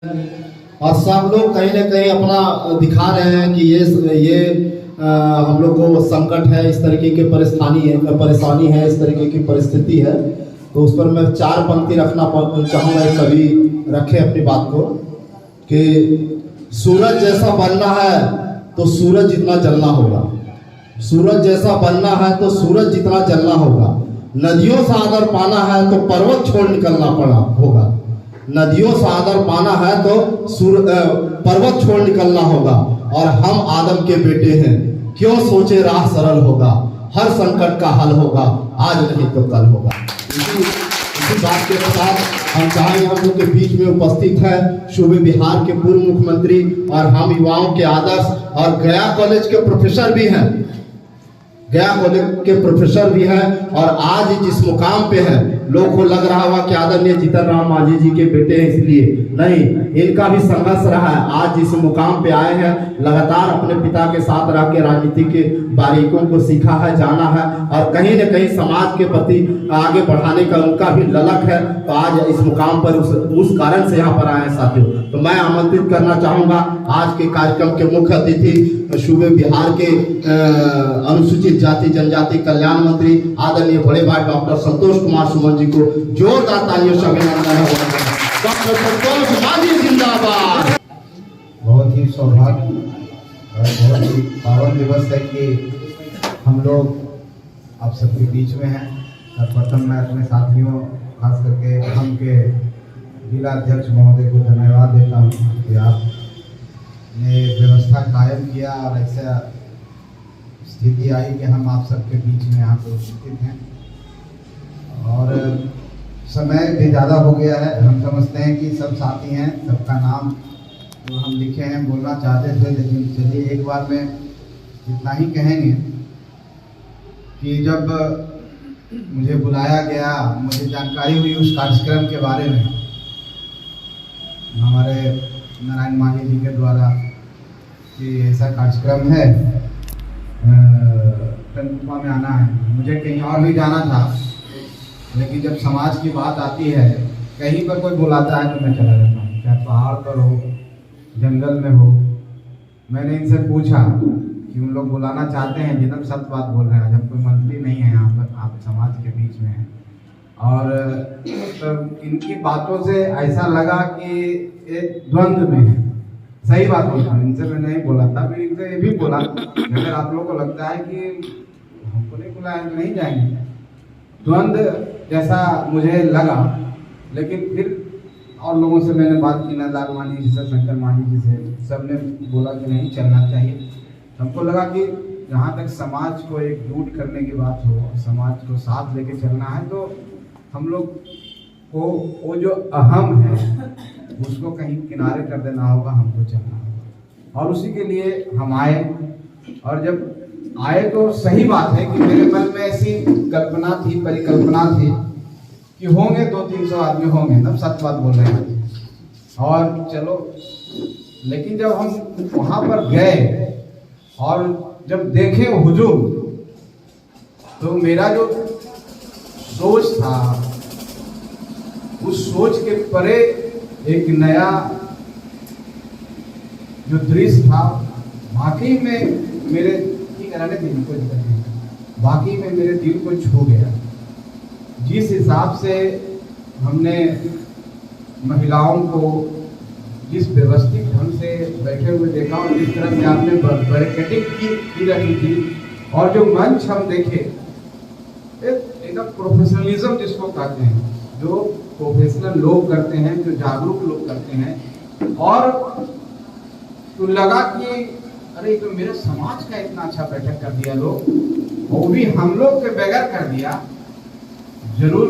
और सब लोग कहीं ना कहीं अपना दिखा रहे हैं कि ये हम लोग को संकट है, इस तरीके की परेशानी है, इस तरीके की परिस्थिति है। तो उस पर मैं 4 पंक्ति रखना चाहूँगा। एक कवि रखे अपनी बात को कि सूरज जैसा बनना है तो सूरज जितना जलना होगा, सूरज जैसा बनना है तो सूरज जितना जलना होगा। नदियों से आदर पाना है तो पर्वत छोड़ निकलना होगा, नदियों से आदर पाना है तो पर्वत छोड़ निकलना होगा। और हम आदम के बेटे हैं, क्यों सोचे राह सरल होगा, हर संकट का हल होगा, आज नहीं तो कल होगा। इसी बात के साथ हम चाहेंगे, हम लोग के बीच में उपस्थित है सूबे बिहार के पूर्व मुख्यमंत्री और हम युवाओं के आदर्श और गया कॉलेज के प्रोफेसर भी हैं, गया कॉलेज के प्रोफेसर भी हैं। और आज जिस मुकाम पे है, लोग को लग रहा होगा कि आदरणीय जीतन राम मांझी जी के बेटे हैं, इसलिए नहीं, इनका भी संघर्ष रहा है। आज जिस मुकाम पे आए हैं, लगातार अपने पिता के साथ रह के राजनीति के बारीकों को सीखा है, जाना है और कहीं न कहीं समाज के प्रति आगे बढ़ाने का उनका भी ललक है। तो आज इस मुकाम पर उस कारण से यहाँ पर आए हैं साथियों। तो मैं आमंत्रित करना चाहूँगा आज के कार्यक्रम के मुख्य अतिथि सूबे बिहार के अनुसूचित जाति जनजाति कल्याण मंत्री आदरणीय बड़े भाई डॉक्टर संतोष कुमार सुमन जी को जोरदार तालियों से अभिनंदन है। डॉक्टर संतोष मांझी जिंदाबाद। बहुत ही सौभाग्य और बहुत ही पावन दिवस है कि हम लोग आप सबके बीच में हैं। सर्वप्रथम मैं अपने साथियों, खास करके हम के जिला अध्यक्ष महोदय को धन्यवाद देता हूँ कि आपने व्यवस्था कायम किया और ऐसा स्थिति आई कि हम आप सबके बीच में यहाँ पर उपस्थित हैं। और समय भी ज़्यादा हो गया है, हम समझते हैं कि सब साथी हैं, सबका नाम जो हम लिखे हैं बोलना चाहते थे, लेकिन चलिए एक बार में इतना ही कहेंगे कि जब मुझे बुलाया गया, मुझे जानकारी हुई उस कार्यक्रम के बारे में हमारे नारायण मांझी जी के द्वारा कि ऐसा कार्यक्रम है, टनकुपा में आना है। मुझे कहीं और भी जाना था, लेकिन जब समाज की बात आती है, कहीं पर कोई बुलाता है तो मैं चला जाता हूँ, चाहे पहाड़ पर हो, जंगल में हो। मैंने इनसे पूछा कि उन लोग बुलाना चाहते हैं, जिन्हें सत्य बात बोल रहे हैं, जब कोई मंत्री नहीं है यहाँ पर, आप समाज के बीच में हैं। और तो इनकी बातों से ऐसा लगा कि एक द्वंद्व में है। सही बात बोलता हूँ, इनसे मैं नहीं बोला था, फिर इनसे ये भी बोला अगर आप लोगों को लगता है कि हमको नहीं बुलाया तो नहीं जाएंगे, द्वंद्व जैसा मुझे लगा। लेकिन फिर और लोगों से मैंने बात की, नंदलाल मांझी जी से, शंकर मांझी जी से, सब ने बोला कि नहीं चलना चाहिए। हमको लगा कि जहाँ तक समाज को एकजुट करने की बात हो, समाज को साथ लेके चलना है, तो हम लोग को वो जो अहम है उसको कहीं किनारे कर देना होगा, हमको चलना होगा। और उसी के लिए हम आए। और जब आए तो सही बात है कि मेरे मन में ऐसी कल्पना थी, परिकल्पना थी कि होंगे 200-300 आदमी होंगे, तब सत्य बात बोल रहे हैं। और चलो, लेकिन जब हम वहाँ पर गए और जब देखे हुजूम, तो मेरा जो सोच था, उस सोच के परे एक नया जो दृश्य था, वाकई में मेरे वाकई में मेरे दिल को छू गया। जिस हिसाब से हमने महिलाओं को जिस व्यवस्थित ढंग से बैठे हुए देखा और जिस तरह से आपने बैरिकेडिंग की रखी थी, और जो मंच हम देखे, एक प्रोफेशनलिज्म जिसको कहते हैं, जो प्रोफेशनल लोग करते हैं, जो जागरूक लोग करते हैं। और तो लगा कि अरे तो मेरे समाज का इतना अच्छा बैठक कर दिया लोग, वो भी हम लोग के बगैर कर दिया जरूर।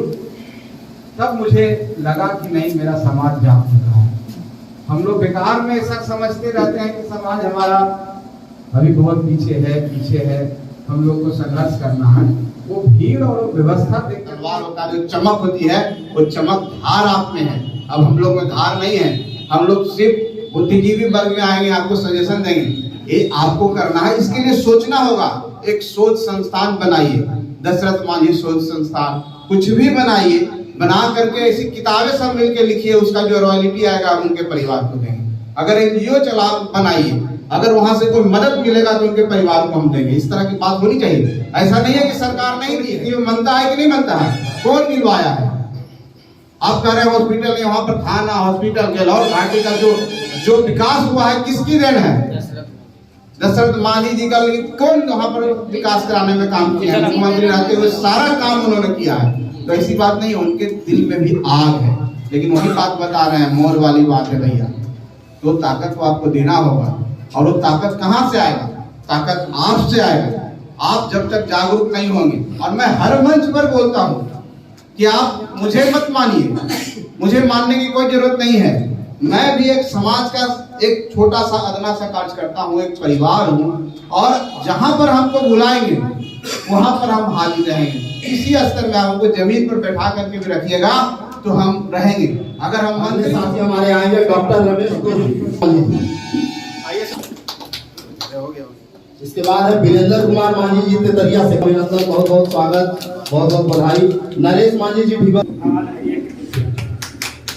तब मुझे लगा कि नहीं, मेरा समाज जाग चुका है। हम लोग बेकार में ऐसा समझते रहते हैं कि समाज हमारा अभी बहुत पीछे है, हम लोग को संघर्ष करना है। वो भीड़ और व्यवस्था देखकर जो चमक होती है, वो चमक धार आप में है। अब हम लोग में धार नहीं है, हम लोग सिर्फ बुद्धिजीवी वर्ग में आएंगे, आपको सजेशन देंगे, ये आपको करना है। इसके लिए सोचना होगा, एक शोध संस्थान बनाइए, दशरथ मांझी शोध संस्थान, कुछ भी बनाइए, बना करके ऐसी किताबें सब मिलके लिखिए, उसका जो रॉयल्टी आएगा हम उनके परिवार को देंगे। अगर एनजीओ चला बनाइए, अगर वहां से कोई मदद मिलेगा तो उनके परिवार को हम देंगे। इस तरह की बात होनी चाहिए। ऐसा नहीं है कि सरकार नहीं दी, ये मनता है कि नहीं मनता है, कौन दिलवाया है? आप कह रहे हैं हॉस्पिटल नहीं, वहां पर थाना, हॉस्पिटल, गहलोत घाटी का जो विकास हुआ है किसकी देन है? दशरथ मांझी जी का। लेकिन कौन वहां पर विकास कराने में काम किया? मुख्यमंत्री रहते हुए सारा काम उन्होंने किया है। तो ऐसी बात नहीं है, उनके दिल में भी आग है। लेकिन वही बात बता रहे हैं, मोर वाली बात है भैया, तो ताकत को आपको देना होगा। और वो ताकत कहाँ से आएगा? ताकत आपसे आएगा। आप जब तक जागरूक नहीं होंगे, और मैं हर मंच पर बोलता हूँ कि आप मुझे मत मानिए, मुझे मानने की कोई जरूरत नहीं है। मैं भी एक समाज का एक छोटा सा अदना सा कार्य करता हूँ, एक परिवार हूँ, और जहां पर हमको बुलाएंगे वहां पर हम हाजिर रहेंगे। इसी स्तर में हमको जमीन पर बैठा करके भी रखिएगा तो हम रहेंगे। अगर हम मन से साथी हमारे आएंगे डॉक्टर रमेश को, इसके बाद है वीरेंद्र कुमार मांझी जी तेतरिया से, अभिनंदन, बहुत बहुत स्वागत, बहुत बहुत बधाई। नरेश मांझी जी भी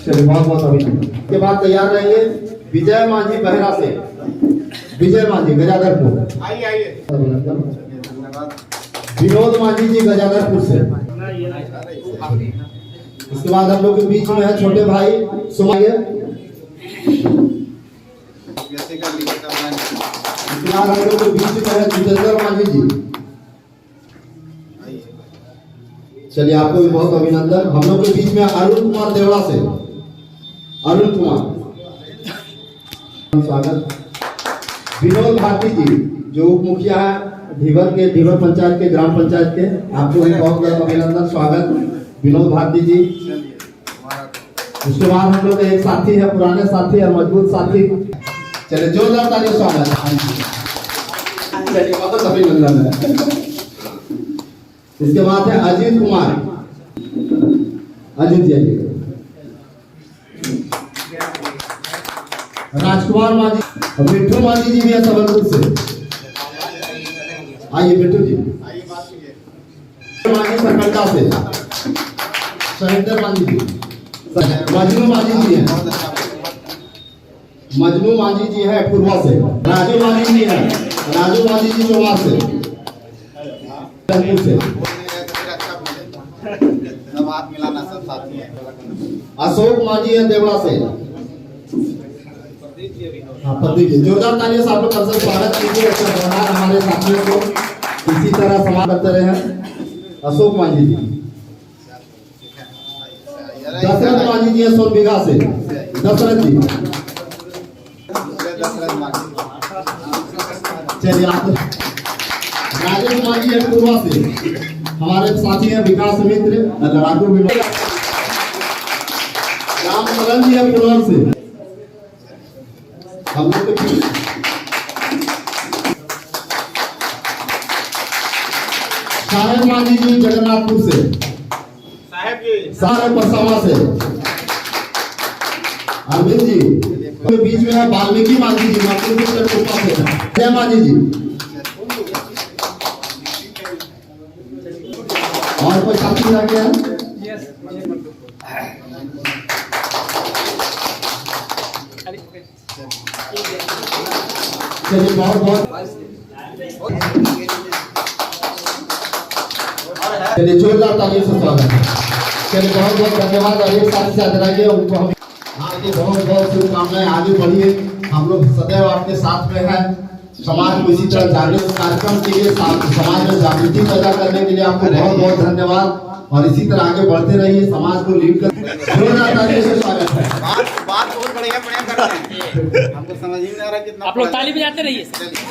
चलिए, बहुत बहुत अभिनंदन। इसके बाद तैयार रहेंगे विजय मांझी बहरा से, विजय मांझी गजाधरपुर, आइए अभिनंदन। विनोद मांझी जी गजाधरपुर से। इसके बाद हम लोग के बीच में है छोटे भाई सुमाइया। इसके बाद हम लोग के बीच में है जितेंद्र मांझी जी। चलिए, आपको भी बहुत अभिनंदन। हम लोग के बीच में अरुण कुमार देवड़ा से, अरुण कुमार, स्वागत। विनोद भारती जी जो उप मुखिया है ढीवर पंचायत के, ग्राम पंचायत के, आपको भी बहुत बहुत अभिनंदन, स्वागत विनोद भारती जी। उसके बाद हम लोग एक साथी है, पुराने साथी और मजबूत साथी, चलिए जोरदार तालियों स्वागत। चलिए, बहुत अभिनंदन है। इसके बाद है अजीत कुमार, अजीत जी। राजकुमार मांझी, मिट्टू मांझी जी भी है सबलपुर से, आइए मिट्टू जी। मांझी सरकंडा से, शहिंदर मांझी जी, मजनू मांझी जी है, मजनू मांझी जी है पूर्वा से, राजू मांझी जी है, राजू मांझी जी चौमार से, सब हाथ मिलाना, सब साथी हैं। अशोक मांझी है देवड़ा से। हाँ, प्रदीप जी, जोरदार तालियों से आप लोग सबसे स्वागत कीजिए हमारे साथियों को, इसी तरह समाप्त करते रहे। अशोक मांझी जी, दशरथ मांझी जी है सोनबिघा से, दशरथ जी। चलिए, आप राजेश मांझी है पूर्वा से, हमारे साथी हैं विकास मित्र लड़ाकू विनोद। राम मगन जी है पुनौर से, हम लोग के साहेब मांझी जी जगन्नाथपुर से, साहेब परसावा से, अरविंद जी के बीच में है वाल्मीकि मांझी जी, जय मांझी जी। और कोई साथी रह गया है? चलिए, बहुत बहुत चलिए, जोरदार तालियों से स्वागत है। चलिए, बहुत बहुत धन्यवाद। और एक साथ साथ रहिए, उनको हम आगे बहुत बहुत शुभकामनाएं, आगे बढ़िए। हम लोग सदैव आपके साथ में हैं। समाज को इसी तरह जागृत कार्यक्रम के लिए, समाज में जागृति पैदा करने के लिए आपको बहुत बहुत धन्यवाद। और इसी तरह आगे बढ़ते रहिए, समाज को लीड कर। जोरदार तालियों से स्वागत है। बात बहुत बढ़िया करते हैं, हमको समझ ही नहीं आ रहा कितना। आप लोग ताली बजाते रहिए। चलिए।